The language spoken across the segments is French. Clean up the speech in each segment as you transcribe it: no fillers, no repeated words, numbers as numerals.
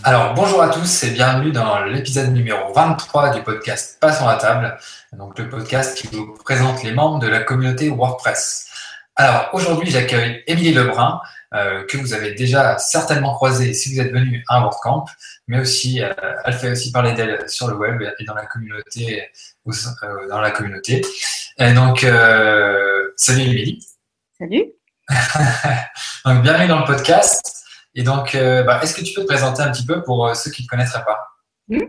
Alors, bonjour à tous et bienvenue dans l'épisode numéro 23 du podcast Passons à table, donc le podcast qui vous présente les membres de la communauté WordPress. Alors, aujourd'hui, j'accueille Émilie Lebrun, que vous avez déjà certainement croisé si vous êtes venu à un WordCamp, mais aussi, elle fait aussi parler d'elle sur le web et dans la communauté. Dans la communauté. Et donc, salut Émilie. Salut. Donc, bienvenue dans le podcast. Et donc, est-ce que tu peux te présenter un petit peu pour ceux qui ne te connaîtraient pas? Mmh.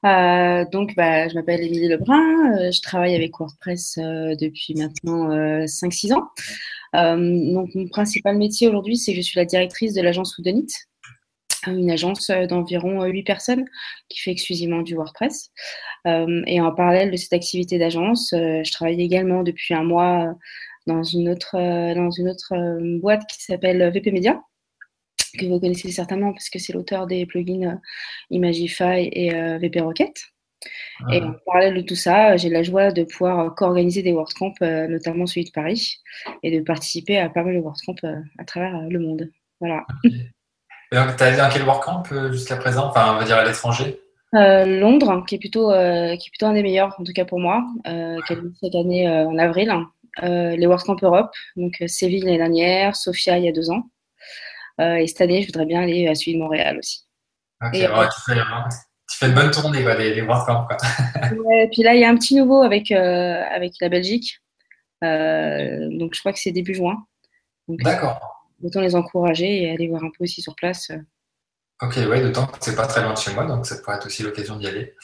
Je m'appelle Émilie Lebrun. Je travaille avec WordPress depuis maintenant 5-6 ans. Mon principal métier aujourd'hui, c'est que je suis la directrice de l'agence Whodunit, une agence d'environ 8 personnes qui fait exclusivement du WordPress. Et en parallèle de cette activité d'agence, je travaille également depuis un mois dans une autre boîte qui s'appelle VP Media, que vous connaissez certainement parce que c'est l'auteur des plugins Imagify et VP Rocket. Et en parallèle de tout ça, j'ai la joie de pouvoir co-organiser des WordCamp, notamment celui de Paris, et de participer à pas mal de WordCamp à travers le monde. Voilà. Et donc, tu as été dans quel WordCamp jusqu'à présent? Enfin, on va dire à l'étranger. Londres, qui est plutôt un des meilleurs, en tout cas pour moi, qui a lieu cette année en avril. Les WordCamp Europe, donc Séville l'année dernière, Sofia il y a 2 ans. Et cette année, je voudrais bien aller à celui de Montréal aussi. Ok, Et ouais, tu fais une bonne tournée, quoi, les WordCamp, quoi. ouais, puis là, il y a un petit nouveau avec la Belgique. Donc, je crois que c'est début juin. Donc, D'accord. autant les encourager et aller voir un peu aussi sur place. Ok, ouais, d'autant que c'est pas très loin de chez moi, donc ça pourrait être aussi l'occasion d'y aller.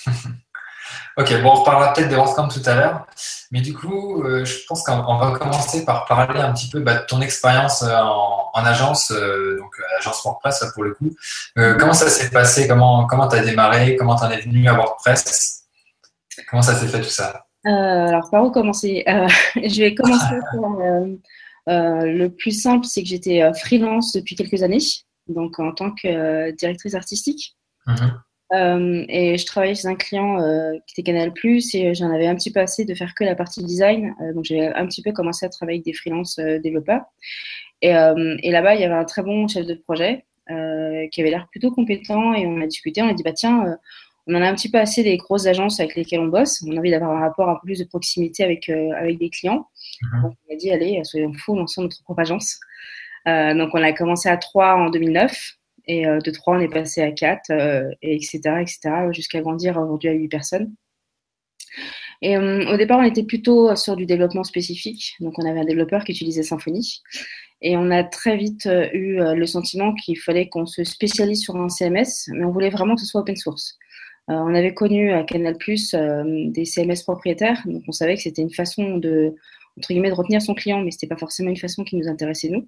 Ok, bon, on reparlera peut-être des WordCamp tout à l'heure. Mais du coup, je pense qu'on va commencer par parler un petit peu de ton expérience en agence, donc agence WordPress là, pour le coup. Comment ça s'est passé? Comment tu as démarré? Comment tu en es venu à WordPress? Comment ça s'est fait tout ça? Alors, par où commencer? Je vais commencer par le plus simple, c'est que j'étais freelance depuis quelques années, donc en tant que directrice artistique. Mhm. Et je travaillais chez un client qui était Canal+, et j'en avais un petit peu assez de faire que la partie design. Donc, j'ai un petit peu commencé à travailler avec des freelance développeurs. Et là-bas, il y avait un très bon chef de projet qui avait l'air plutôt compétent, et on a discuté, on a dit, bah tiens, on en a un petit peu assez des grosses agences avec lesquelles on bosse, on a envie d'avoir un rapport un peu plus de proximité avec des clients. Donc, Mhm. on a dit, allez, soyons fous, lançons notre propre agence. Donc, on a commencé à 3 en 2009. Et de 3, on est passé à 4, et etc., jusqu'à grandir aujourd'hui à 8 personnes. Et au départ, on était plutôt sur du développement spécifique. Donc, on avait un développeur qui utilisait Symfony. Et on a très vite eu le sentiment qu'il fallait qu'on se spécialise sur un CMS, mais on voulait vraiment que ce soit open source. On avait connu à Canal+, des CMS propriétaires, donc on savait que c'était une façon de, entre guillemets, de retenir son client, mais c'était pas forcément une façon qui nous intéressait nous.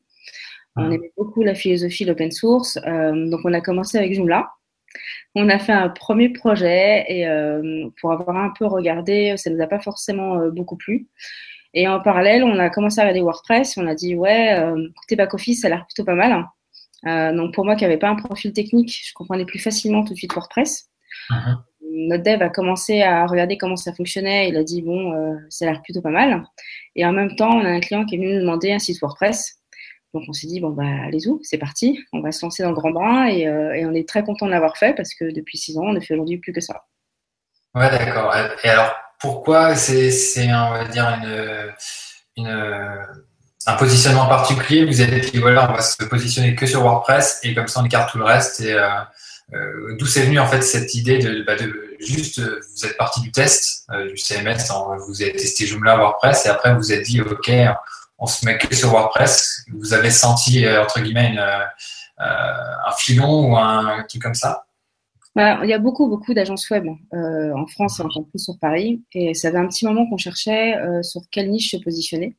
On Mhm. aimait beaucoup la philosophie de l'open source, donc on a commencé avec Joomla. On a fait un premier projet et pour avoir un peu regardé, ça nous a pas forcément beaucoup plu. Et en parallèle, on a commencé à regarder WordPress. On a dit, ouais, côté back-office, ça a l'air plutôt pas mal. Donc, pour moi qui n'avais pas un profil technique, je comprenais plus facilement tout de suite WordPress. Mhm. Notre dev a commencé à regarder comment ça fonctionnait. Il a dit, bon, ça a l'air plutôt pas mal. Et en même temps, on a un client qui est venu nous demander un site WordPress. Donc, on s'est dit, bon, bah, allez-y, c'est parti. On va se lancer dans le grand bain. Et on est très content de l'avoir fait parce que depuis 6 ans, on ne fait aujourd'hui plus que ça. Ouais, d'accord. Et alors, pourquoi c'est on va dire, un positionnement particulier? Vous avez dit, voilà, on va se positionner que sur WordPress et comme ça, on écarte tout le reste. Et d'où c'est venu, en fait, cette idée de juste, vous êtes parti du test, du CMS, vous avez testé Joomla, WordPress, et après, vous vous êtes dit, OK, on se met que sur WordPress. Vous avez senti, entre guillemets, un filon ou un truc comme ça? Bah, il y a beaucoup, beaucoup d'agences web en France et encore plus sur Paris. Et ça fait un petit moment qu'on cherchait sur quelle niche se positionner.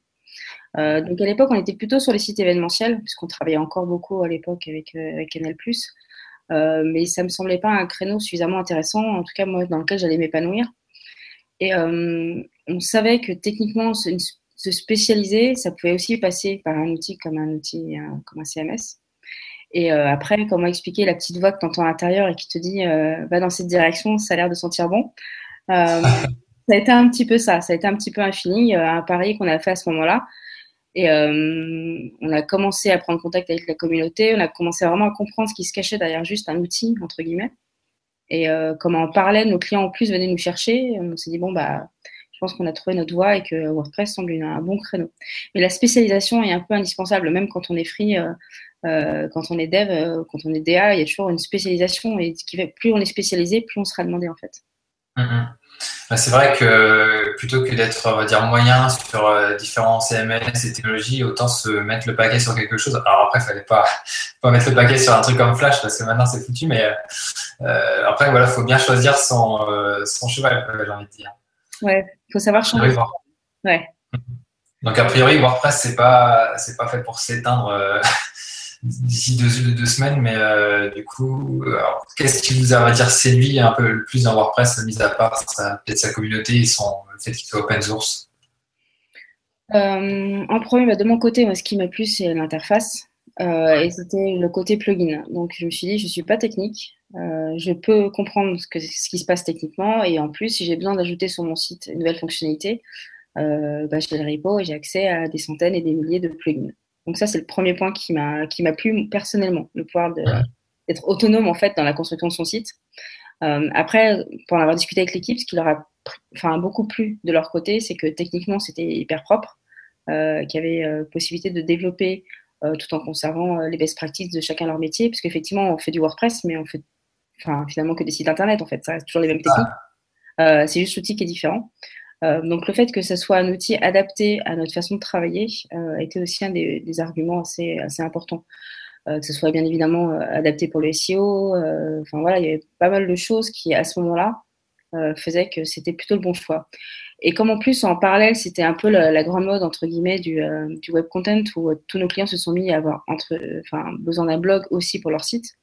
Donc à l'époque, on était plutôt sur les sites événementiels, puisqu'on travaillait encore beaucoup à l'époque avec Canal+. Mais ça me semblait pas un créneau suffisamment intéressant, en tout cas moi, dans lequel j'allais m'épanouir. Et on savait que techniquement, se spécialiser, ça pouvait aussi passer par comme un CMS. Et après, comment expliquer la petite voix que tu entends à l'intérieur et qui te dit va dans cette direction, ça a l'air de sentir bon. Ça a été un petit peu ça a été un petit peu un feeling, un pari qu'on a fait à ce moment-là. Et on a commencé à prendre contact avec la communauté, on a commencé vraiment à comprendre ce qui se cachait derrière juste un outil, entre guillemets. Et comment on parlait, nos clients en plus venaient nous chercher. On s'est dit, bon, bah, je pense qu'on a trouvé notre voie et que WordPress semble un bon créneau. Mais la spécialisation est un peu indispensable, même quand on est free, quand on est dev, quand on est DA, il y a toujours une spécialisation. Et plus on est spécialisé, plus on sera demandé, en fait. C'est vrai que plutôt que d'être, on va dire, moyen sur différents CMS et technologies, autant se mettre le paquet sur quelque chose. Alors après, il fallait pas mettre le paquet sur un truc comme Flash parce que maintenant c'est foutu, mais après, voilà, faut bien choisir son cheval, j'ai envie de dire. Ouais, il faut savoir changer. Ouais. Donc a priori, WordPress c'est pas fait pour s'éteindre d'ici deux semaines, mais du coup, qu'est-ce qui vous a, on va dire, séduit un peu le plus dans WordPress, mis à part peut-être sa communauté et le fait qu'il soit open source? En premier, de mon côté, moi, ce qui m'a plu, c'est l'interface. Et c'était le côté plugin. Donc, je me suis dit, je ne suis pas technique. Je peux comprendre ce qui se passe techniquement. Et en plus, si j'ai besoin d'ajouter sur mon site une nouvelle fonctionnalité, j'ai le repo et j'ai accès à des centaines et des milliers de plugins. Donc ça, c'est le premier point qui m'a plu personnellement, le pouvoir d'être autonome en fait dans la construction de son site. Après, pour en avoir discuté avec l'équipe, ce qui leur a beaucoup plu de leur côté, c'est que techniquement, c'était hyper propre, qu'il y avait possibilité de développer tout en conservant les best practices de chacun leur métier, parce qu'effectivement, on fait du WordPress, mais on fait finalement que des sites internet, en fait, ça reste toujours les mêmes techniques. C'est juste l'outil qui est différent. Donc le fait que ce soit un outil adapté à notre façon de travailler était aussi un des arguments assez importants. Que ce soit bien évidemment adapté pour le SEO. Voilà, il y avait pas mal de choses qui, à ce moment-là, faisaient que c'était plutôt le bon choix. Et comme en plus, en parallèle, c'était un peu la grande mode, entre guillemets, du web content, où tous nos clients se sont mis à avoir besoin d'un blog aussi pour leur site.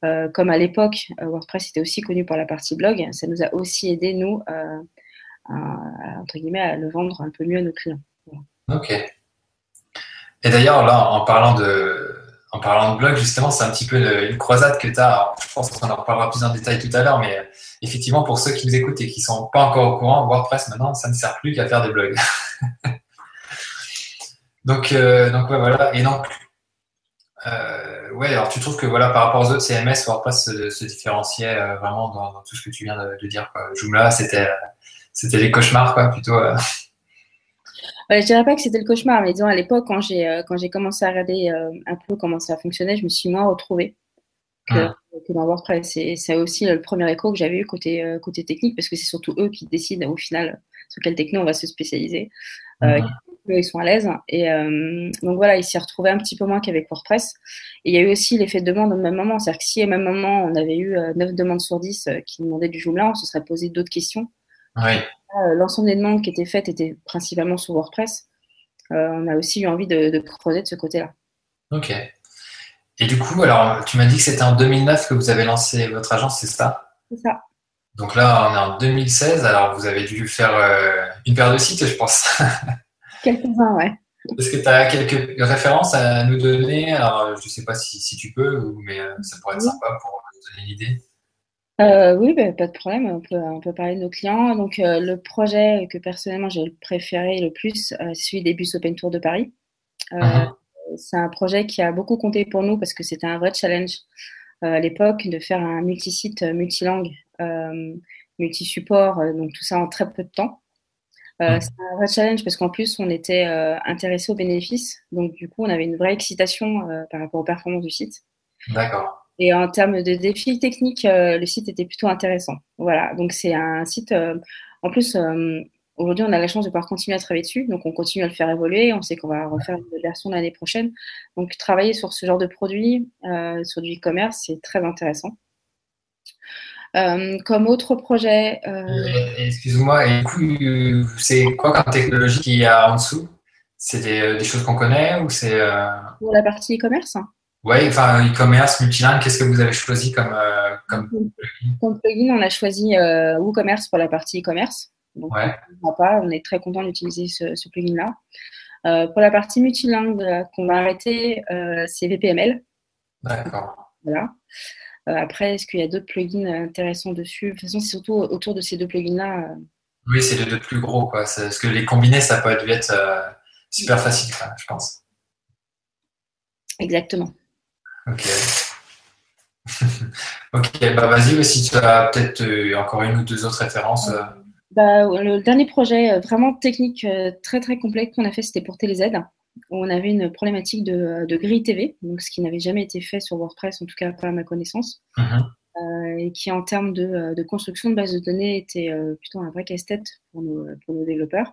Comme à l'époque, WordPress était aussi connu pour la partie blog, ça nous a aussi aidé, nous, entre guillemets, à le vendre un peu mieux à nos clients. Ok. Et d'ailleurs, là, en parlant de blog, justement, c'est un petit peu une croisade que tu as. Je pense qu'on en reparlera plus en détail tout à l'heure, mais effectivement, pour ceux qui nous écoutent et qui sont pas encore au courant, WordPress, maintenant, ça ne sert plus qu'à faire des blogs. donc ouais, voilà. Et donc, ouais, alors tu trouves que voilà, par rapport aux autres CMS, WordPress se différenciait vraiment dans tout ce que tu viens de dire, quoi. Joomla, c'était les cauchemars, quoi, plutôt. Je dirais pas que c'était le cauchemar, mais disons à l'époque, quand j'ai commencé à regarder un peu comment ça fonctionnait, je me suis moins retrouvée que dans WordPress. Et c'est aussi le premier écho que j'avais eu côté technique, parce que c'est surtout eux qui décident au final sur quelle techno on va se spécialiser. Ils sont à l'aise. Et donc voilà, ils s'y retrouvaient un petit peu moins qu'avec WordPress. Et il y a eu aussi l'effet de demande au même moment. C'est-à-dire que si au même moment, on avait eu 9 demandes sur 10 qui demandaient du Joomla, on se serait posé d'autres questions. Oui. L'ensemble des demandes qui étaient faites étaient principalement sur WordPress. On a aussi eu envie de creuser de ce côté-là. Ok. Et du coup, alors, tu m'as dit que c'était en 2009 que vous avez lancé votre agence, c'est ça? C'est ça. Donc là, on est en 2016, alors vous avez dû faire une paire de sites, je pense. Quelques-uns, ouais. Est-ce que tu as quelques références à nous donner? Alors, je ne sais pas si tu peux, mais ça pourrait être sympa pour nous donner une idée. Oui, pas de problème. On peut parler de nos clients. Donc, le projet que personnellement j'ai préféré le plus, c'est celui des bus Open Tour de Paris. C'est un projet qui a beaucoup compté pour nous parce que c'était un vrai challenge à l'époque de faire un multisite multilangue, multi-support, donc tout ça en très peu de temps. C'est un vrai challenge parce qu'en plus, on était intéressé aux bénéfices. Donc, du coup, on avait une vraie excitation par rapport aux performances du site. D'accord. Et en termes de défis techniques, le site était plutôt intéressant. Voilà, donc c'est un site. En plus, aujourd'hui, on a la chance de pouvoir continuer à travailler dessus. Donc, on continue à le faire évoluer. On sait qu'on va refaire une version l'année prochaine. Donc, travailler sur ce genre de produit, sur du e-commerce, c'est très intéressant. Comme autre projet. Excuse-moi, et du coup, c'est quoi comme technologie qu'il y a en dessous? C'est des choses qu'on connaît ou c'est. Pour la partie e-commerce. Ouais, enfin, e-commerce, multilingue, qu'est-ce que vous avez choisi comme Comme plugin, on a choisi WooCommerce pour la partie e-commerce. Donc, ouais. on est très content d'utiliser ce plugin-là. Pour la partie multilingue qu'on va arrêter, c'est VPML. D'accord. Voilà. Après, est-ce qu'il y a d'autres plugins intéressants dessus? De toute façon, c'est surtout autour de ces deux plugins-là. Oui, c'est les deux plus gros, quoi. Parce que les combinés, ça peut être super facile, quoi, je pense. Exactement. Ok. Ok, bah vas-y, si tu as peut-être encore une ou deux autres références. Le dernier projet vraiment technique très très complexe qu'on a fait, c'était pour TéléZ, où on avait une problématique de grille TV, donc ce qui n'avait jamais été fait sur WordPress, en tout cas pas à ma connaissance, et qui en termes de construction de base de données était plutôt un vrai casse-tête pour nos développeurs,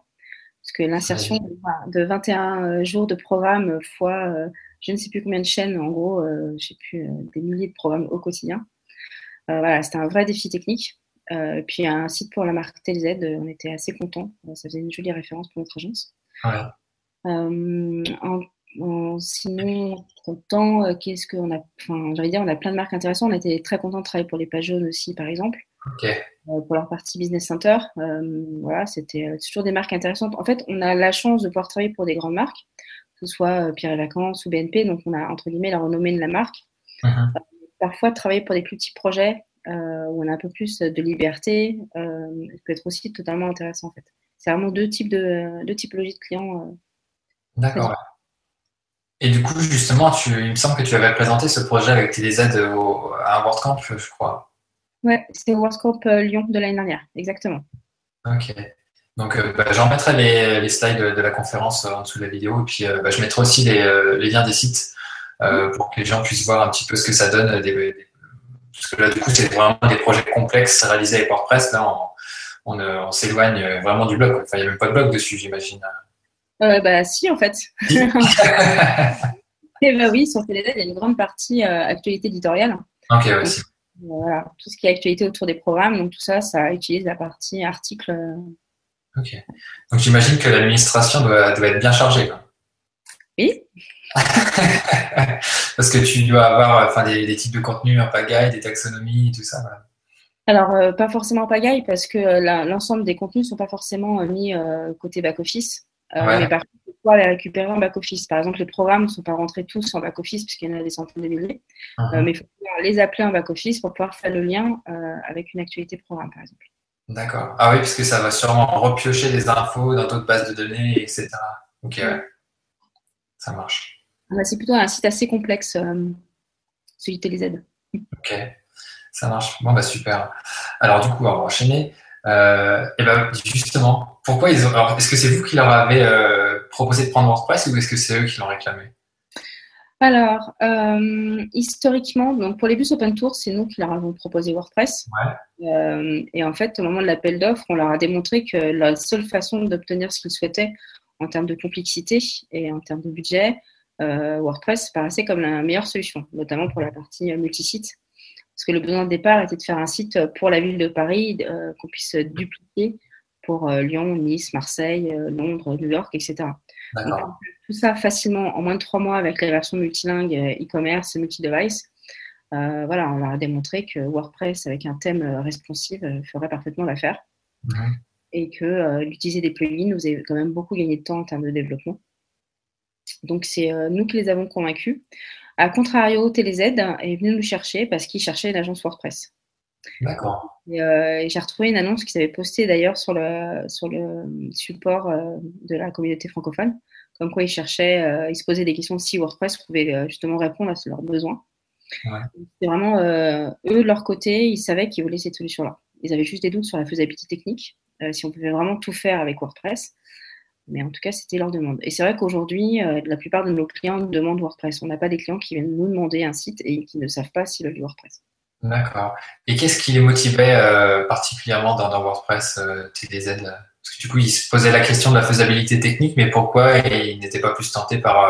parce que l'insertion de 21 jours de programme fois je ne sais plus combien de chaînes, en gros, je sais plus, des milliers de programmes au quotidien. Voilà, c'était un vrai défi technique. Puis un site pour la marque TLZ, on était assez contents. Ça faisait une jolie référence pour notre agence. Ouais. Sinon, autant, qu'est-ce qu'on a. Enfin, j'allais dire, on a plein de marques intéressantes. On était très contents de travailler pour les pages jaunes aussi, par exemple. Ok. Pour leur partie Business Center. Voilà, c'était toujours des marques intéressantes. En fait, on a la chance de pouvoir travailler pour des grandes marques, que ce soit Pierre et Vacances ou BNP. Donc, on a, entre guillemets, la renommée de la marque. Parfois, travailler pour des plus petits projets où on a un peu plus de liberté peut être aussi totalement intéressant, en fait. C'est vraiment deux typologies de clients. D'accord. Ouais. Et du coup, justement, il me semble que tu avais présenté ce projet avec TDZ à un WordCamp, je crois. Ouais, c'était au WordCamp Lyon de l'année dernière, exactement. Ok. Donc, j'en mettrai les slides de la conférence en dessous de la vidéo. Et puis, je mettrai aussi les liens des sites pour que les gens puissent voir un petit peu ce que ça donne. Parce que là, du coup, c'est vraiment des projets complexes réalisés avec WordPress. Là, on s'éloigne vraiment du blog. Enfin, il n'y a même pas de blog dessus, j'imagine. Si, en fait. Et bah oui, sur TéléZ, il y a une grande partie actualité éditoriale. Ok, ouais, Donc, voilà, tout ce qui est actualité autour des programmes, donc tout ça, ça utilise la partie article. ok. Donc, j'imagine que l'administration doit être bien chargée, quoi. Oui. Parce que tu dois avoir des types de contenus en pagaille, des taxonomies, tout ça. Voilà. Alors, pas forcément pagaille, parce que l'ensemble des contenus ne sont pas forcément mis côté back-office. Mais Ouais. par contre, il faut pouvoir les récupérer en back-office. Par exemple, les programmes ne sont pas rentrés tous en back-office, puisqu'il y en a des centaines de milliers. Mais il faut pouvoir les appeler en back-office pour pouvoir faire le lien avec une actualité programme, par exemple. D'accord. Ah oui, parce que ça va sûrement repiocher des infos dans d'autres bases de données, etc. Ok, ouais, ça marche. C'est plutôt un site assez complexe, celui de TéléZ. Ok, ça marche. Bon, bah super. Alors du coup, on va enchaîner. Et ben justement, pourquoi ils ont. Alors, est-ce que c'est vous qui leur avez proposé de prendre WordPress ou est-ce que c'est eux qui l'ont réclamé? Alors, historiquement, donc pour les bus open tour, c'est nous qui leur avons proposé WordPress. Ouais. Et en fait, au moment de l'appel d'offres, on leur a démontré que la seule façon d'obtenir ce qu'ils souhaitaient en termes de complexité et en termes de budget, WordPress paraissait comme la meilleure solution, notamment pour la partie multisite. Parce que le besoin de départ était de faire un site pour la ville de Paris qu'on puisse dupliquer pour Lyon, Nice, Marseille, Londres, New York, etc. Donc, D'accord. tout ça facilement en moins de 3 mois avec la version multilingue, e-commerce, multi-device. Voilà, on leur a démontré que WordPress avec un thème responsive ferait parfaitement l'affaire et que d'utiliser des plugins nous a quand même beaucoup gagné de temps en termes de développement. Donc, c'est nous qui les avons convaincus. A contrario, TéléZ est venu nous chercher parce qu'il cherchait une agence WordPress. D'accord. Et j'ai retrouvé une annonce qu'ils avaient postée d'ailleurs sur le support de la communauté francophone, comme quoi ils cherchaient, ils se posaient des questions si WordPress pouvait justement répondre à leurs besoins. Ouais. C'est vraiment eux, de leur côté, ils savaient qu'ils voulaient cette solution-là. Ils avaient juste des doutes sur la faisabilité technique, si on pouvait vraiment tout faire avec WordPress. Mais en tout cas, c'était leur demande. Et c'est vrai qu'aujourd'hui, la plupart de nos clients nous demandent WordPress. On n'a pas des clients qui viennent nous demander un site et qui ne savent pas s'ils veulent du WordPress. D'accord. Et qu'est-ce qui les motivait particulièrement dans WordPress TDZ? Parce que du coup, ils se posaient la question de la faisabilité technique, mais pourquoi ils n'étaient pas plus tentés par,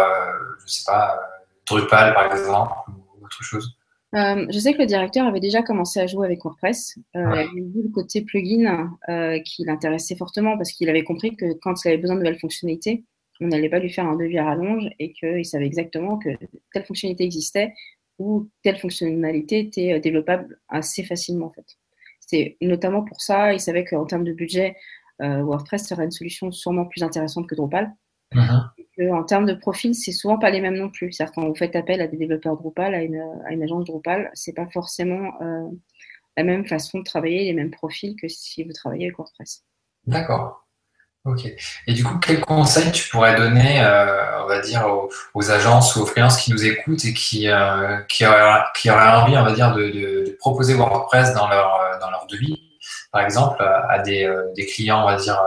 je sais pas, Drupal par exemple ou autre chose? Je sais que le directeur avait déjà commencé à jouer avec WordPress. Il Ouais. avait vu le côté plugin qui l'intéressait fortement parce qu'il avait compris que quand il avait besoin de nouvelles fonctionnalités, on n'allait pas lui faire un devis à rallonge et qu'il savait exactement que telle fonctionnalité existait ou telle fonctionnalité était développable assez facilement en fait. C'est notamment pour ça, il savait qu'en termes de budget, WordPress serait une solution sûrement plus intéressante que Drupal. En termes de profil, c'est souvent pas les mêmes non plus. C'est-à-dire quand vous faites appel à des développeurs Drupal, à une agence Drupal, c'est pas forcément la même façon de travailler, les mêmes profils que si vous travaillez avec WordPress. D'accord. Ok. Et du coup, quel conseil tu pourrais donner, on va dire, aux agences ou aux freelances qui nous écoutent et qui auraient envie, on va dire, de proposer WordPress dans leur devis, par exemple, à des clients, on va dire,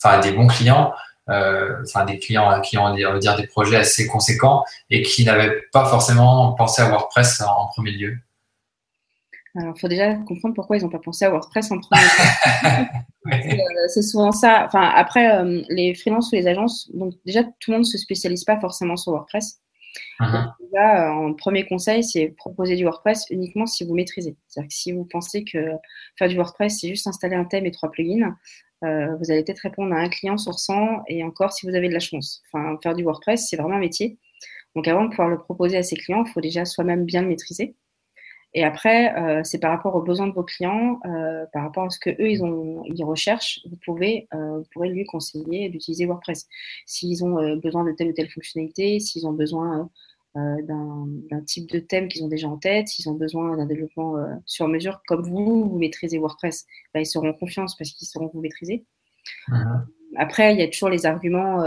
enfin, à des bons clients, enfin, des clients qui ont, on va dire, des projets assez conséquents et qui n'avaient pas forcément pensé à WordPress en premier lieu. Alors, il faut déjà comprendre pourquoi ils n'ont pas pensé à WordPress en premier. Ouais. C'est souvent ça. Enfin, après, les freelances ou les agences, donc déjà, tout le monde ne se spécialise pas forcément sur WordPress. Donc, Mhm. déjà, en premier conseil, c'est proposer du WordPress uniquement si vous maîtrisez. C'est-à-dire que si vous pensez que faire du WordPress, c'est juste installer un thème et 3 plugins, vous allez peut-être répondre à un client sur 100 et encore si vous avez de la chance. Enfin, faire du WordPress, c'est vraiment un métier. Donc, avant de pouvoir le proposer à ses clients, il faut déjà soi-même bien le maîtriser. Et après, c'est par rapport aux besoins de vos clients, par rapport à ce que eux ils recherchent, vous pourrez lui conseiller d'utiliser WordPress. S'ils ont besoin de telle ou telle fonctionnalité, s'ils ont besoin d'un type de thème qu'ils ont déjà en tête, s'ils ont besoin d'un développement sur mesure, comme vous maîtrisez WordPress, bah, ils seront confiance parce qu'ils sauront vous maîtriser. Mhm. Après, il y a toujours les arguments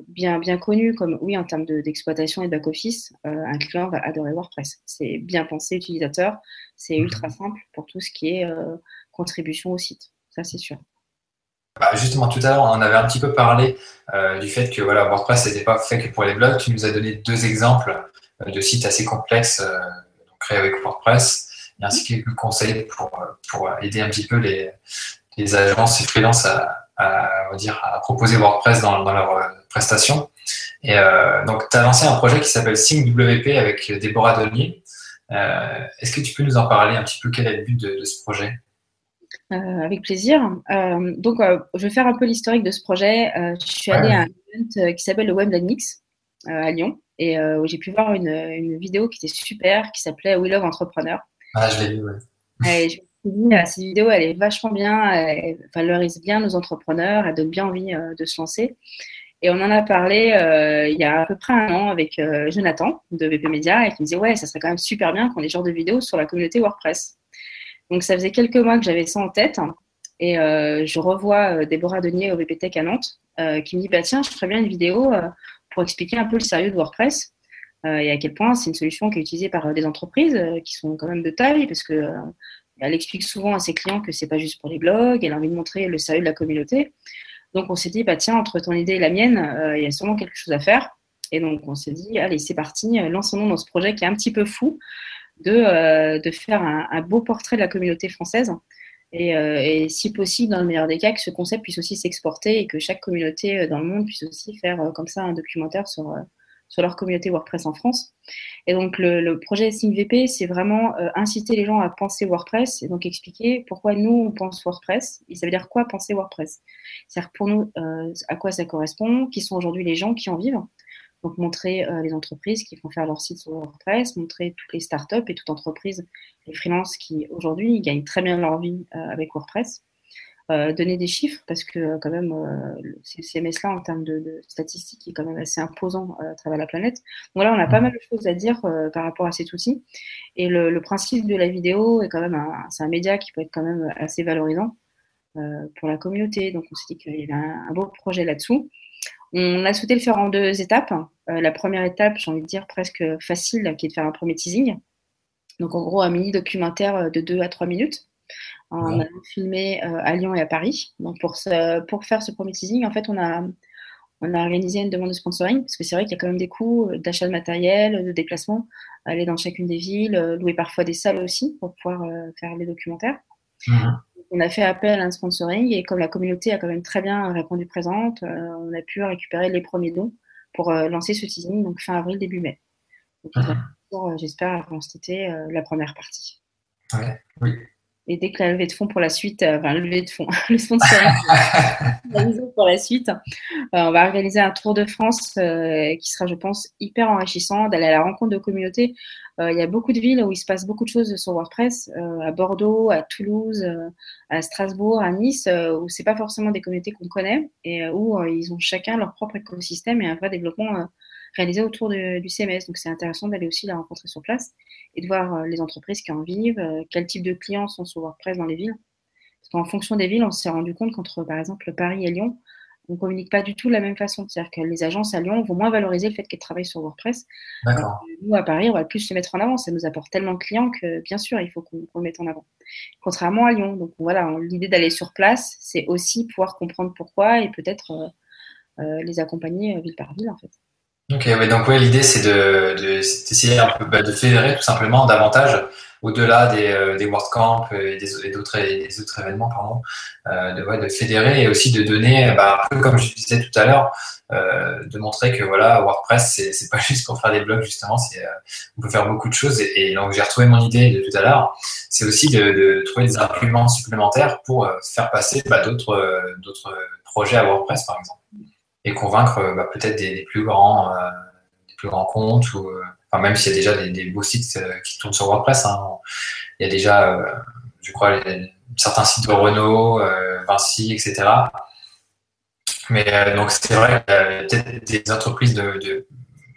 bien connus, comme oui, en termes d'exploitation et de back-office, un client va adorer WordPress. C'est bien pensé utilisateur, c'est ultra Mhm. simple pour tout ce qui est contribution au site. Ça, c'est sûr. Bah, justement, tout à l'heure, on en avait un petit peu parlé du fait que voilà, WordPress n'était pas fait que pour les blogs. Tu nous as donné deux exemples de sites assez complexes donc créés avec WordPress, et ainsi que quelques conseils pour aider un petit peu les agences et freelances on va dire, à proposer WordPress dans leurs prestations. Et donc, tu as lancé un projet qui s'appelle SyncWP avec Déborah Donier. Est-ce que tu peux nous en parler un petit peu? Quel est le but de ce projet? Avec plaisir. Je vais faire un peu l'historique de ce projet. Je suis allée à Ouais, un event qui s'appelle le Webland Mix à Lyon et où j'ai pu voir une vidéo qui était super, qui s'appelait We Love Entrepreneur. ah, je l'ai vu, ouais. Et je me suis dit, cette vidéo, elle est vachement bien, elle valorise bien nos entrepreneurs, elle donne bien envie de se lancer. Et on en a parlé il y a à peu près un an avec Jonathan de VP Media et qui me disait, ouais, ça serait quand même super bien qu'on ait ce genre de vidéos sur la communauté WordPress. Donc ça faisait quelques mois que j'avais ça en tête et je revois Déborah Denier au VP Tech à Nantes qui me dit, bah tiens, je ferais bien une vidéo pour expliquer un peu le sérieux de WordPress et à quel point c'est une solution qui est utilisée par des entreprises qui sont quand même de taille parce que elle explique souvent à ses clients que c'est pas juste pour les blogs, elle a envie de montrer le sérieux de la communauté. Donc on s'est dit, bah tiens, entre ton idée et la mienne, il y a sûrement quelque chose à faire. Et donc on s'est dit, allez, c'est parti, lançons-nous dans ce projet qui est un petit peu fou de faire un beau portrait de la communauté française. Et si possible, dans le meilleur des cas, que ce concept puisse aussi s'exporter et que chaque communauté dans le monde puisse aussi faire comme ça un documentaire sur leur communauté WordPress en France. Et donc, le projet SyncVP, c'est vraiment inciter les gens à penser WordPress et donc expliquer pourquoi nous, on pense WordPress. Et ça veut dire quoi penser WordPress? C'est-à-dire pour nous, à quoi ça correspond, qui sont aujourd'hui les gens qui en vivent. Donc, montrer les entreprises qui font faire leur site sur WordPress, montrer toutes les startups et toute entreprise, les freelances qui aujourd'hui gagnent très bien leur vie avec WordPress. Donner des chiffres parce que quand même ces CMS-là en termes de statistiques est quand même assez imposant à travers la planète. Donc là, on a pas mal de choses à dire par rapport à cet outil. Et le principe de la vidéo est quand même c'est un média qui peut être quand même assez valorisant pour la communauté. Donc on s'est dit qu'il y avait un beau projet là-dessous. On a souhaité le faire en deux étapes. La première étape, j'ai envie de dire presque facile, qui est de faire un premier teasing. Donc en gros, un mini documentaire de 2 à 3 minutes en Ouais. allant filmer à Lyon et à Paris. Donc pour faire ce premier teasing, en fait, on a organisé une demande de sponsoring parce que c'est vrai qu'il y a quand même des coûts d'achat de matériel, de déplacement, aller dans chacune des villes, louer parfois des salles aussi pour pouvoir faire les documentaires. Mhm. On a fait appel à un sponsoring et comme la communauté a quand même très bien répondu présente, on a pu récupérer les premiers dons pour lancer ce teasing, donc fin avril, début mai. Donc il Mhm. reste, j'espère, avant cet été, la première partie. Ouais. Oui. Et dès que la levée de fonds pour la suite, enfin, la levée de fonds, le sponsoring réalisé pour la suite, on va organiser un tour de France qui sera, je pense, hyper enrichissant, d'aller à la rencontre de communautés. Il y a beaucoup de villes où il se passe beaucoup de choses sur WordPress, à Bordeaux, à Toulouse, à Strasbourg, à Nice, où c'est pas forcément des communautés qu'on connaît et où ils ont chacun leur propre écosystème et un vrai développement réalisé autour du CMS. Donc c'est intéressant d'aller aussi la rencontrer sur place et de voir les entreprises qui en vivent, quel type de clients sont sur WordPress dans les villes. Parce qu'en fonction des villes, on s'est rendu compte qu'entre, par exemple, Paris et Lyon, on ne communique pas du tout de la même façon. C'est-à-dire que les agences à Lyon vont moins valoriser le fait qu'elles travaillent sur WordPress. D'accord. Nous, à Paris, on va plus se mettre en avant. Ça nous apporte tellement de clients que, bien sûr, il faut qu'on le mette en avant. Contrairement à Lyon. Donc voilà, l'idée d'aller sur place, c'est aussi pouvoir comprendre pourquoi et peut-être les accompagner ville par ville, en fait. Ok, ouais, donc ouais, l'idée c'est d'essayer un peu de fédérer tout simplement davantage au-delà des WordCamp et des autres événements, pardon, de fédérer et aussi de donner, un peu comme je disais tout à l'heure, de montrer que voilà, WordPress c'est pas juste pour faire des blogs justement, on peut faire beaucoup de choses et donc j'ai retrouvé mon idée de tout à l'heure, c'est aussi de trouver des arguments supplémentaires pour faire passer d'autres projets à WordPress par exemple et convaincre peut-être des plus grands comptes ou enfin, même s'il y a déjà des beaux sites qui tournent sur WordPress, hein, il y a déjà, je crois, certains sites de Renault, Vinci, etc. Mais donc c'est vrai qu'il y a peut-être des entreprises de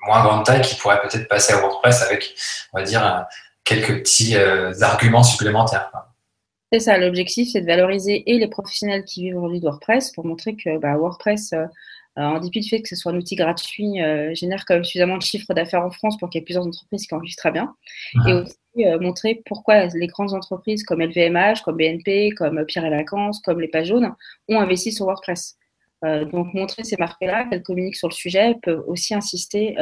moins grande taille qui pourraient peut-être passer à WordPress avec, on va dire, quelques petits arguments supplémentaires, quoi. C'est ça, l'objectif, c'est de valoriser et les professionnels qui vivent aujourd'hui de WordPress pour montrer que WordPress, en dépit du fait que ce soit un outil gratuit, génère quand même suffisamment de chiffre d'affaires en France pour qu'il y ait plusieurs entreprises qui en vivent très bien. Et aussi montrer pourquoi les grandes entreprises comme LVMH, comme BNP, comme Pierre et Vacances, comme les Pages jaunes ont investi sur WordPress. Donc montrer ces marques-là, qu'elles communiquent sur le sujet, peut aussi inciter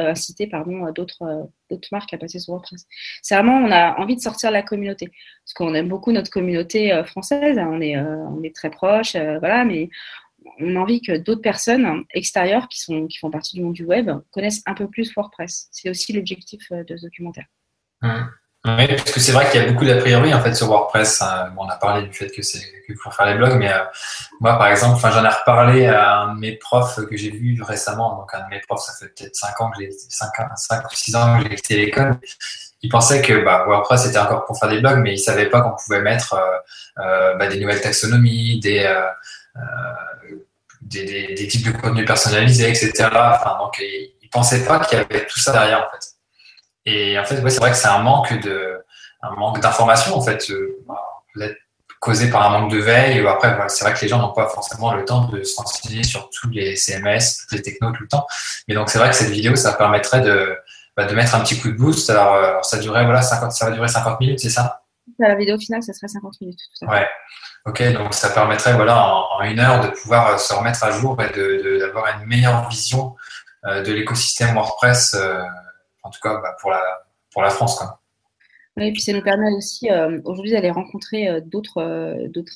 d'autres marques à passer sur WordPress. C'est vraiment, on a envie de sortir de la communauté, parce qu'on aime beaucoup notre communauté française, hein, on est très proches, voilà, mais on a envie que d'autres personnes extérieures qui font partie du monde du web connaissent un peu plus WordPress. C'est aussi l'objectif de ce documentaire. Oui, parce que c'est vrai qu'il y a beaucoup d'a priori en fait sur WordPress, hein. Bon, on a parlé du fait que c'est que pour faire les blogs, mais moi par exemple, enfin j'en ai reparlé à un de mes profs que j'ai vu récemment. Donc un de mes profs, ça fait peut-être 5 ou 6 ans que j'ai quitté l'école. Il pensait que WordPress était encore pour faire des blogs, mais il savait pas qu'on pouvait mettre des nouvelles taxonomies, des types de contenus personnalisés, etc. Enfin, donc il pensait pas qu'il y avait tout ça derrière en fait. Et en fait, ouais, c'est vrai que c'est un manque d'information, en fait, peut-être causé par un manque de veille. Ou après, voilà, c'est vrai que les gens n'ont pas forcément le temps de se renseigner sur tous les CMS, toutes les technos tout le temps. Mais donc, c'est vrai que cette vidéo, ça permettrait de mettre un petit coup de boost. Alors ça durait, voilà, ça va durer 50 minutes, c'est ça? La vidéo finale, ça serait 50 minutes, tout à fait. Ouais. Ok, donc ça permettrait, voilà, en 1 heure de pouvoir se remettre à jour et d'avoir une meilleure vision de l'écosystème WordPress, en tout cas, pour la France, quoi. Oui, et puis ça nous permet aussi aujourd'hui d'aller rencontrer d'autres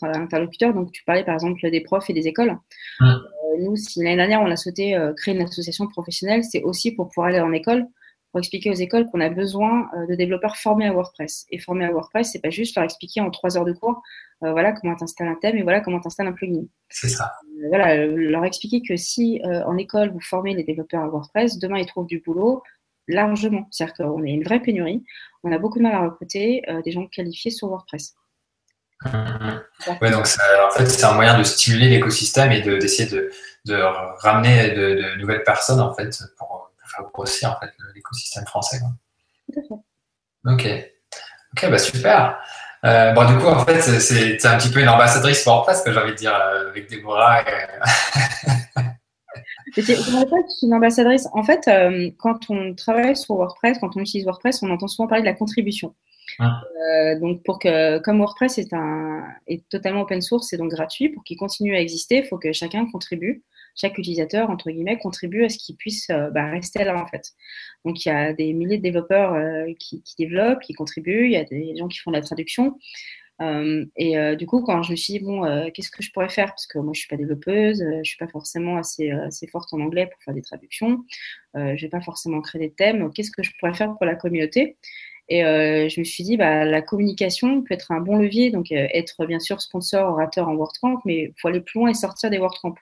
interlocuteurs. Donc tu parlais par exemple des profs et des écoles. Hum. Nous, si l'année dernière on a souhaité créer une association professionnelle, c'est aussi pour pouvoir aller en école, pour expliquer aux écoles qu'on a besoin de développeurs formés à WordPress. Et formés à WordPress, c'est pas juste leur expliquer en 3 heures de cours, voilà comment tu installes un thème et voilà comment tu installes un plugin. C'est ça. Voilà, leur expliquer que si en école vous formez les développeurs à WordPress, demain ils trouvent du boulot largement. C'est-à-dire qu'on a une vraie pénurie. On a beaucoup de mal à recruter des gens qualifiés sur WordPress. Ouais, donc en fait, c'est un moyen de stimuler l'écosystème et d'essayer de ramener de nouvelles personnes en fait pour faire grossir en fait l'écosystème français, quoi. Tout à fait. Ok, ok, bah super. Bon, du coup, en fait, c'est un petit peu une ambassadrice WordPress que j'ai envie de dire avec Déborah. Je ne pas que je suis une ambassadrice. En fait, quand on travaille sur WordPress, quand on utilise WordPress, on entend souvent parler de la contribution. Donc, comme WordPress est totalement open source et donc gratuit, pour qu'il continue à exister, il faut que chacun contribue, chaque utilisateur, entre guillemets, contribue à ce qu'il puisse rester là, en fait. Donc, il y a des milliers de développeurs qui développent, qui contribuent, il y a des gens qui font de la traduction. Du coup, quand je me suis dit, bon, qu'est-ce que je pourrais faire? Parce que moi, je suis pas développeuse, je suis pas forcément assez forte en anglais pour faire des traductions, je vais pas forcément créer des thèmes. Qu'est-ce que je pourrais faire pour la communauté? Et je me suis dit, la communication peut être un bon levier, donc être bien sûr sponsor, orateur en WordCamp, mais il faut aller plus loin et sortir des WordCamp.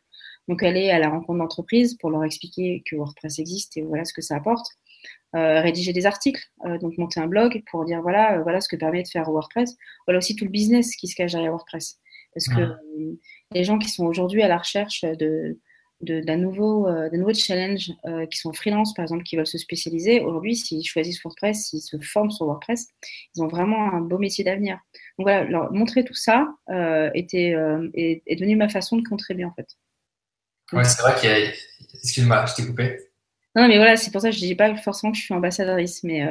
Donc aller à la rencontre d'entreprises pour leur expliquer que WordPress existe et voilà ce que ça apporte. Rédiger des articles, donc monter un blog pour dire voilà ce que permet de faire WordPress. Voilà aussi tout le business qui se cache derrière WordPress. Parce que les gens qui sont aujourd'hui à la recherche d'un nouveau challenge, qui sont freelance par exemple, qui veulent se spécialiser, aujourd'hui s'ils choisissent WordPress, s'ils se forment sur WordPress, ils ont vraiment un beau métier d'avenir. Donc voilà, leur montrer tout ça est devenu ma façon de contribuer en fait. Ouais, c'est vrai qu'il y a. Excuse-moi, je t'ai coupé. Non, mais voilà, c'est pour ça que je dis pas forcément que je suis ambassadrice, mais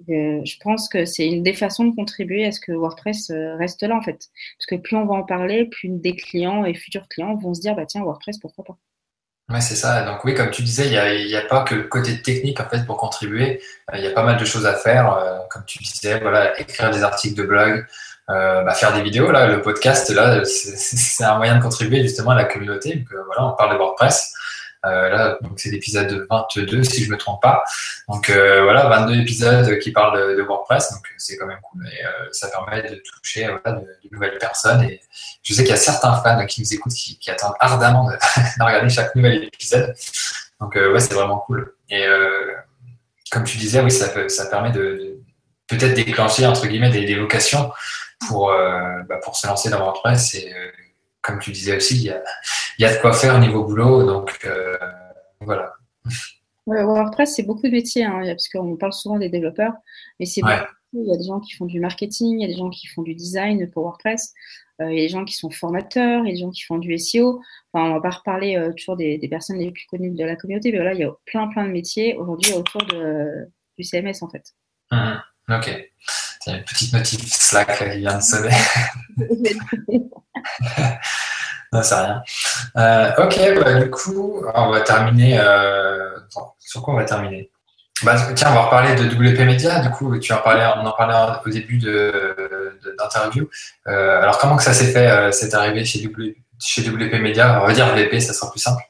je pense que c'est une des façons de contribuer à ce que WordPress reste là, en fait. Parce que plus on va en parler, plus des clients et futurs clients vont se dire, bah tiens, WordPress, pourquoi pas. Ouais, c'est ça. Donc oui, comme tu disais, il y a pas que le côté technique en fait pour contribuer. Il y a pas mal de choses à faire. Comme tu disais, voilà, écrire des articles de blog, faire des vidéos. Là, le podcast, là, c'est un moyen de contribuer justement à la communauté. Donc voilà, on parle de WordPress. Là, donc c'est l'épisode 22 si je me trompe pas. Donc voilà, 22 épisodes qui parlent de WordPress, donc c'est quand même cool. Et ça permet de toucher voilà, de nouvelles personnes. Et je sais qu'il y a certains fans qui nous écoutent qui attendent ardemment de regarder chaque nouvel épisode. Donc ouais, c'est vraiment cool. Et comme tu disais, oui, ça permet de peut-être déclencher entre guillemets des vocations pour se lancer dans WordPress. Et comme tu disais aussi, il y a de quoi faire au niveau boulot. Donc voilà. Ouais, WordPress, c'est beaucoup de métiers, hein, parce qu'on parle souvent des développeurs, mais c'est beaucoup. Ouais. Il y a des gens qui font du marketing, il y a des gens qui font du design pour WordPress, il y a des gens qui sont formateurs, il y a des gens qui font du SEO. Enfin, on va pas reparler toujours des personnes les plus connues de la communauté, mais voilà, il y a plein de métiers aujourd'hui autour du CMS, en fait. Mhm. Ok. C'est une petite notif Slack là, qui vient de sonner. Non, c'est rien. Ok, bah, du coup, on va terminer. Attends, sur quoi on va terminer? Bah, tiens, on va reparler de WP Media. Du coup, on en parlait au début d'interview. Alors, comment que ça s'est fait, cette arrivée chez WP Media? On va dire VP, ça sera plus simple.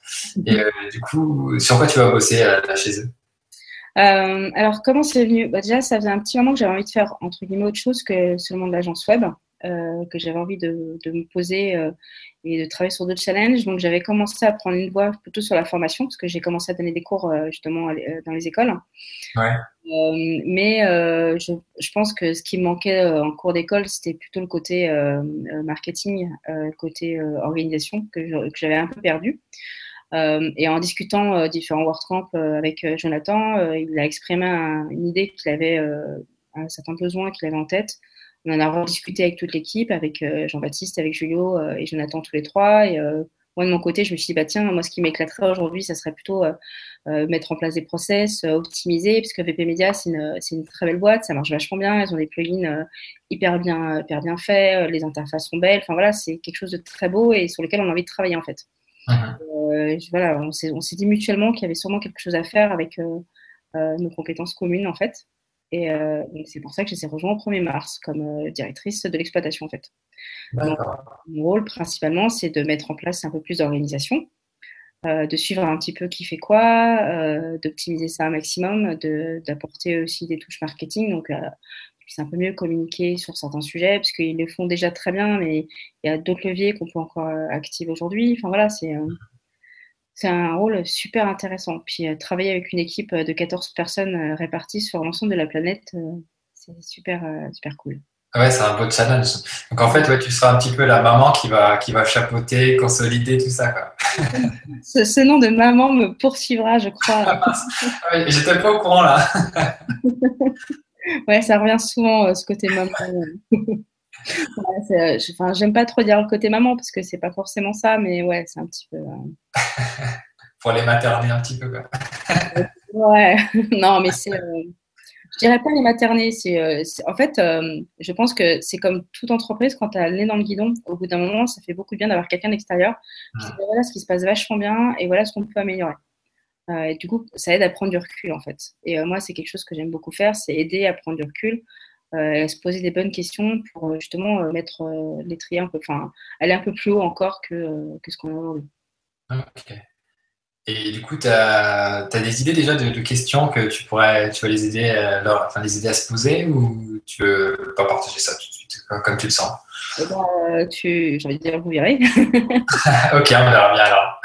Et du coup, sur quoi tu vas bosser là, chez eux? Alors, comment c'est venu? Bah, déjà, ça faisait un petit moment que j'avais envie de faire, entre guillemets, autre chose que seulement de l'agence web, que j'avais envie de me poser et de travailler sur d'autres challenges. Donc, j'avais commencé à prendre une voie plutôt sur la formation, parce que j'ai commencé à donner des cours justement dans les écoles. Ouais. Je pense que ce qui me manquait en cours d'école, c'était plutôt le côté marketing, le côté organisation que j'avais un peu perdu. Et en discutant différents WordCamp avec Jonathan, il a exprimé une idée qu'il avait, un certain besoin qu'il avait en tête. On en a rediscuté avec toute l'équipe, avec Jean-Baptiste, avec Julio et Jonathan tous les trois. Et moi, de mon côté, je me suis dit, bah, tiens, moi, ce qui m'éclaterait aujourd'hui, ça serait plutôt mettre en place des process, optimiser, puisque VP Media, c'est une très belle boîte, ça marche vachement bien. Ils ont des plugins hyper bien faits, les interfaces sont belles. Enfin, voilà, c'est quelque chose de très beau et sur lequel on a envie de travailler, en fait. Mhm. Voilà, on s'est dit mutuellement qu'il y avait sûrement quelque chose à faire avec nos compétences communes en fait. Et donc c'est pour ça que je les ai rejoints au 1er mars comme directrice de l'exploitation en fait. Donc D'accord. mon rôle principalement c'est de mettre en place un peu plus d'organisation, de suivre un petit peu qui fait quoi, d'optimiser ça un maximum, d'apporter aussi des touches marketing. Donc c'est un peu mieux communiquer sur certains sujets, parce qu'ils le font déjà très bien, mais il y a d'autres leviers qu'on peut encore activer aujourd'hui. Enfin voilà, c'est un rôle super intéressant. Puis travailler avec une équipe de 14 personnes réparties sur l'ensemble de la planète, c'est super cool. Ouais, c'est un beau challenge. Donc en fait, ouais, tu seras un petit peu la maman qui va chapeauter, consolider tout ça, quoi. Ce nom de maman me poursuivra, je crois. Ah, mince. Ah oui, j'étais pas au courant là. Ouais, ça revient souvent, ce côté maman. Ouais, enfin, j'aime pas trop dire le côté maman parce que c'est pas forcément ça, mais ouais, c'est un petit peu. Pour les materner un petit peu, quoi. Ouais, non, mais je dirais pas les materner. En fait, je pense que c'est comme toute entreprise, quand tu as le nez dans le guidon, au bout d'un moment, ça fait beaucoup de bien d'avoir quelqu'un d'extérieur qui dit Mhm. voilà ce qui se passe vachement bien et voilà ce qu'on peut améliorer. Et du coup, ça aide à prendre du recul en fait. Et moi, c'est quelque chose que j'aime beaucoup faire, c'est aider à prendre du recul, à se poser des bonnes questions pour justement mettre l'étrier un peu, enfin, aller un peu plus haut encore que ce qu'on a aujourd'hui. Ok. Et du coup, tu as des idées déjà de questions que tu vas les aider, enfin, les aider à se poser ou tu veux pas partager ça tout de suite, comme tu le sens? Et ben, j'ai envie de dire, vous verrez. Ok, on verra bien alors.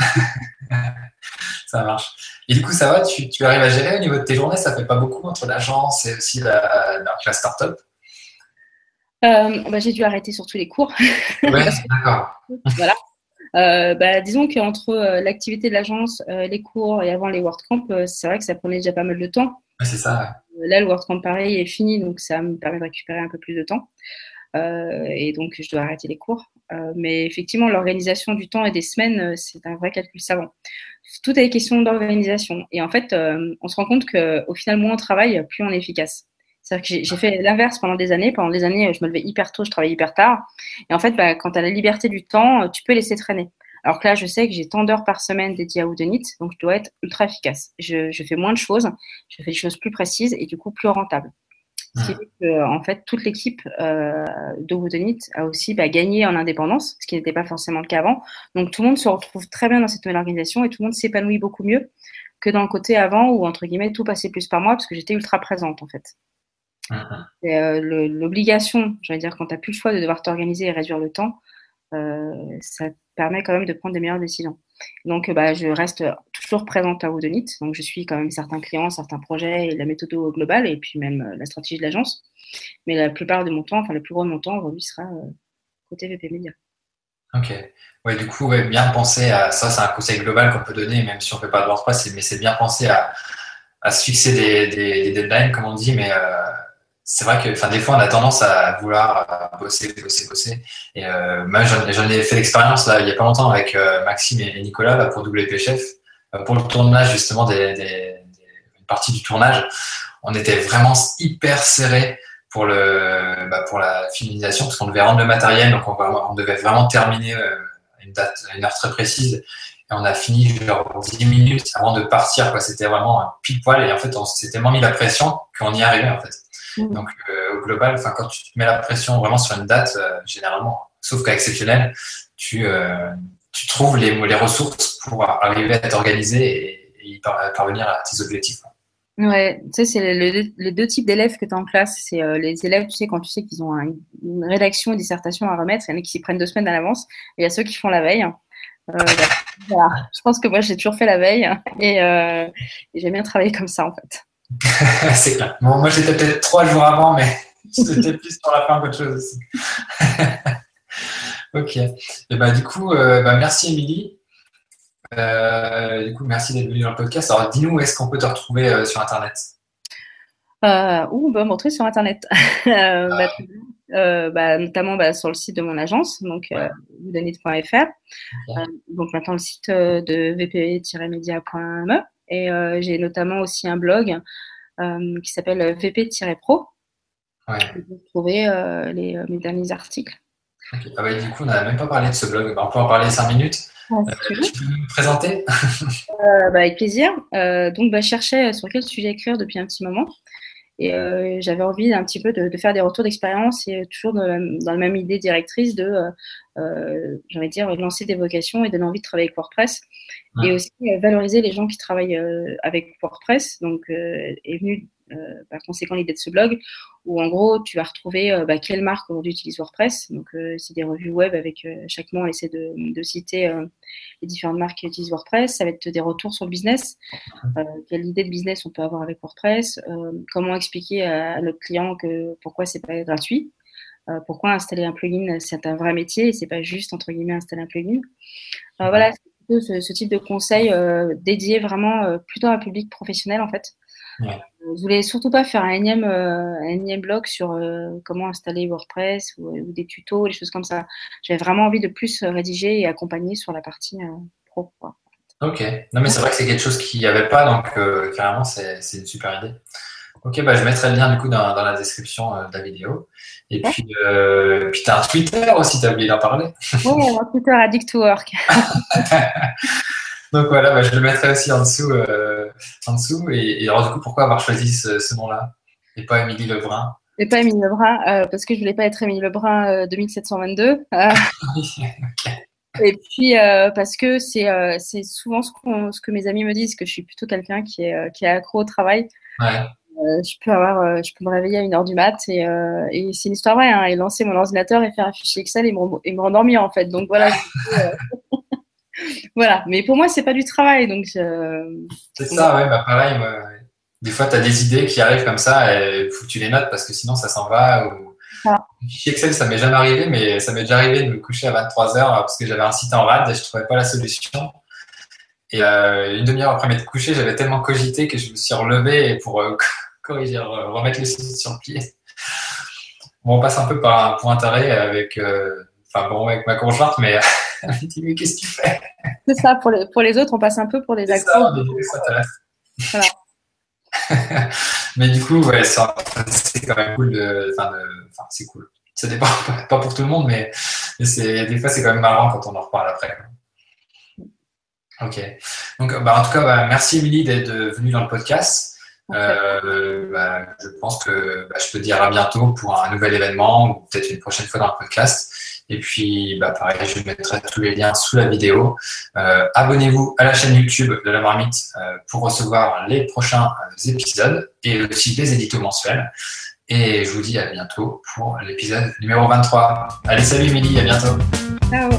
Ça marche. Et du coup, ça va, tu arrives à gérer au niveau de tes journées, ça fait pas beaucoup entre l'agence et aussi la start-up? Bah, j'ai dû arrêter surtout les cours Ouais, parce que d'accord. voilà. Disons qu'entre l'activité de l'agence, les cours et avant les WordCamp, c'est vrai que ça prenait déjà pas mal de temps. Ouais, c'est ça. Là, le WordCamp pareil est fini, donc ça me permet de récupérer un peu plus de temps. Et donc, je dois arrêter les cours. Mais effectivement, l'organisation du temps et des semaines, c'est un vrai calcul savant. Tout est question d'organisation. Et en fait, on se rend compte qu'au final, moins on travaille, plus on est efficace. C'est-à-dire que j'ai fait l'inverse pendant des années. Pendant des années, je me levais hyper tôt, je travaillais hyper tard. Et en fait, quand tu as la liberté du temps, tu peux laisser traîner. Alors que là, je sais que j'ai tant d'heures par semaine dédiées à Whodunit, donc je dois être ultra efficace. Je fais moins de choses, je fais des choses plus précises et du coup plus rentables. Ce qui fait que, en fait, toute l'équipe de Whodunit a aussi gagné en indépendance, ce qui n'était pas forcément le cas avant. Donc tout le monde se retrouve très bien dans cette nouvelle organisation et tout le monde s'épanouit beaucoup mieux que dans le côté avant où, entre guillemets, tout passait plus par moi parce que j'étais ultra présente, en fait. L'obligation, j'allais dire, quand tu n'as plus le choix de devoir t'organiser et réduire le temps, ça permet quand même de prendre des meilleures décisions. Donc, je reste toujours présente à Whodunit. Donc, je suis quand même certains clients, certains projets et la méthode globale et puis même la stratégie de l'agence. Mais la plupart de mon temps, enfin, le plus gros de mon temps aujourd'hui sera côté VP Media. Ok. Ouais, du coup, ouais, bien penser à ça, c'est un conseil global qu'on peut donner, même si on ne fait pas de WordPress, mais c'est bien penser à se fixer des deadlines, comme on dit, mais c'est vrai que des fois, on a tendance à vouloir bosser. Et moi, j'en ai fait l'expérience là, il n'y a pas longtemps avec Maxime et Nicolas là, pour WP Chef, pour le tournage justement une partie du tournage. On était vraiment hyper serré pour la finalisation parce qu'on devait rendre le matériel, donc on devait vraiment terminer une heure très précise. Et on a fini genre 10 minutes avant de partir, quoi. C'était vraiment pile poil. Et en fait, on s'est tellement mis la pression qu'on y arrivait, en fait. Donc, au global, quand tu te mets la pression vraiment sur une date, généralement, sauf cas exceptionnel, tu trouves les ressources pour arriver à t'organiser et parvenir à tes objectifs. Ouais, tu sais, c'est les deux types d'élèves que tu as en classe. C'est les élèves, tu sais, quand tu sais qu'ils ont une rédaction, une dissertation à remettre, il y en a qui s'y prennent 2 semaines à l'avance, et il y a ceux qui font la veille. Voilà. Je pense que moi, j'ai toujours fait la veille et j'aime bien travailler comme ça, en fait. C'est clair. Bon, moi, j'étais peut-être 3 jours avant, mais c'était plus sur la fin qu'autre chose aussi. Ok. Et du coup, merci Émilie. Du coup, merci d'être venue dans le podcast. Alors, dis-nous où est-ce qu'on peut te retrouver sur Internet? Me retrouver sur Internet. Notamment sur le site de mon agence, donc whodunit.fr. Donc maintenant le site de vp-media.me. Et j'ai notamment aussi un blog qui s'appelle VP-Pro. Ouais. Vous trouvez mes derniers articles. Okay. Du coup, on n'a même pas parlé de ce blog. On peut en parler 5 minutes. Tu peux me présenter? Avec plaisir. Donc, je cherchais sur quel sujet écrire depuis un petit moment. Et j'avais envie un petit peu de faire des retours d'expérience et toujours dans la même idée directrice de, j'ai envie de dire, lancer des vocations et donner envie de travailler avec WordPress. Et aussi valoriser les gens qui travaillent avec WordPress. Donc, est venue par conséquent l'idée de ce blog où en gros tu vas retrouver quelle marque aujourd'hui utilise WordPress. Donc c'est des revues web avec chaque mois on essaie de citer les différentes marques qui utilisent WordPress. Ça va être des retours sur le business, quelle idée de business on peut avoir avec WordPress, comment expliquer à notre client que pourquoi c'est pas gratuit, pourquoi installer un plugin c'est un vrai métier et c'est pas juste entre guillemets installer un plugin. Voilà, c'est plutôt ce type de conseil dédié vraiment plutôt à un public professionnel en fait. Ouais. Je voulais surtout pas faire un énième blog sur comment installer WordPress ou des tutos, des choses comme ça. J'avais vraiment envie de plus rédiger et accompagner sur la partie pro, quoi. Ok. Non, mais c'est vrai que c'est quelque chose qu'il n'y avait pas, donc carrément, c'est une super idée. Ok, je mettrai le lien du coup dans la description de la vidéo. Et puis, tu as un Twitter aussi, tu as oublié d'en parler. Oui, mon Twitter Addict to Work. Donc voilà, je le mettrai aussi en dessous. Et alors, du coup, pourquoi avoir choisi ce nom-là et pas Émilie Lebrun? Et pas Émilie Lebrun, parce que je voulais pas être Émilie Lebrun 2722. Okay. Et puis parce que c'est souvent ce que mes amis me disent, que je suis plutôt quelqu'un qui est accro au travail. Ouais. Je peux me réveiller à 1h du mat et c'est une histoire vraie, hein, et lancer mon ordinateur et faire un fichier Excel et me rendormir en fait. Donc voilà. Voilà. Mais pour moi, c'est pas du travail, donc. C'est ça, ouais, pareil. Des fois, tu as des idées qui arrivent comme ça et il faut que tu les notes parce que sinon, ça s'en va. Le fichier Excel, ça m'est jamais arrivé, mais ça m'est déjà arrivé de me coucher à 23h parce que j'avais un site en rade et je trouvais pas la solution. Et une demi-heure après m'être couché, j'avais tellement cogité que je me suis relevé pour corriger, remettre le site sur le pied. Bon, on passe un peu par un point d'arrêt avec enfin bon, avec ma conjointe, mais elle me dit, mais qu'est-ce que tu fais? C'est ça, pour les autres, on passe un peu pour des C'est accros. ça, mais du coup, ça t'intéresse. Voilà. Mais du coup, ouais, c'est quand même cool enfin, c'est cool. Ça dépend pas pour tout le monde, mais des fois, c'est quand même marrant quand on en reparle après. Ok. Donc, en tout cas, merci Émilie d'être venue dans le podcast. Je pense que je peux te dire à bientôt pour un nouvel événement ou peut-être une prochaine fois dans le podcast. Et puis, pareil, je mettrai tous les liens sous la vidéo. Abonnez-vous à la chaîne YouTube de la Marmite pour recevoir les prochains épisodes et aussi les éditos mensuels. Et je vous dis à bientôt pour l'épisode numéro 23. Allez, salut Émilie, à bientôt. Ciao.